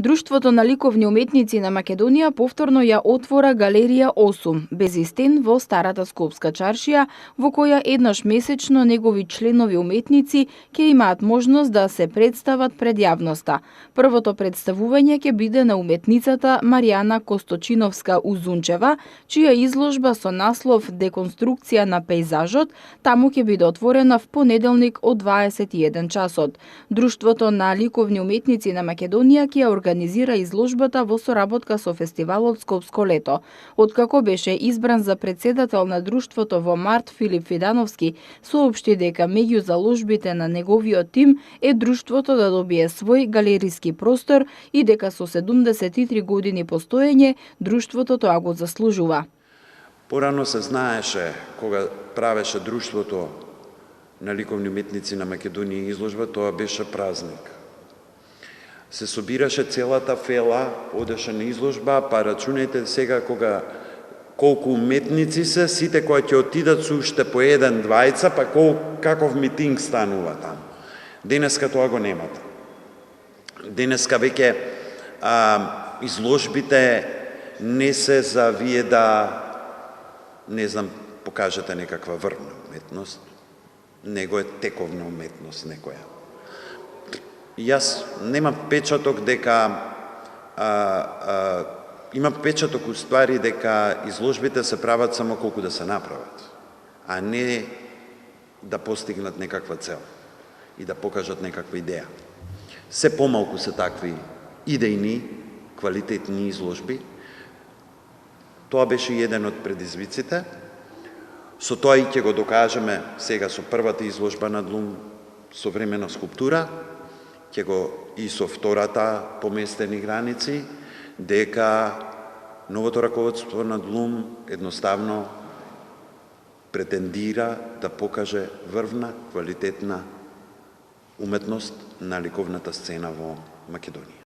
Друштвото на ликовни уметници на Македонија повторно ја отвора Галерија 8, без стен во Старата Скопска чаршија, во која еднаш месечно негови членови уметници ќе имаат можност да се представат пред јавноста. Првото представување ќе биде на уметницата Маријана Косточиновска-Узунчева, чија изложба со наслов Деконструкција на пејзажот таму ќе биде отворена в понеделник од 21 часот. Друштвото на ликовни уметници на Македонија ќе организира изложбата во соработка со фестивалот Скопско лето. Откако беше избран за председател на друштвото во март, Филип Фидановски соопшти дека меѓу заложбите на неговиот тим е друштвото да добие свој галериски простор и дека со 73 години постоење друштвото тоа го заслужува. Порано се знаеше кога правеше друштвото на ликовни уметници на Македонија изложба, тоа беше празник. Се собираше целата фела, одеше на изложба, па рачунајте сега колку уметници се, сите кои ќе отидат со уште по еден, двајца, па каков митинг станува таму. Денеска тоа го немате. Денеска веќе изложбите не се за вие да, не знам, покажете некаква врвна уметност, него е тековна уметност некоја. Јас немам печаток дека имам печаток уствари дека изложбите се прават само колку да се направат, а не да постигнат некаква цел и да покажат некаква идеја. Се помалку се такви идејни, квалитетни изложби. Тоа беше еден од предизвиците. Со тоа и ќе го докажеме сега со првата изложба на Длум современа скулптура, ќе го и со втората поместени граници, дека новото раководство на Длум едноставно претендира да покаже врвна, квалитетна уметност на ликовната сцена во Македонија.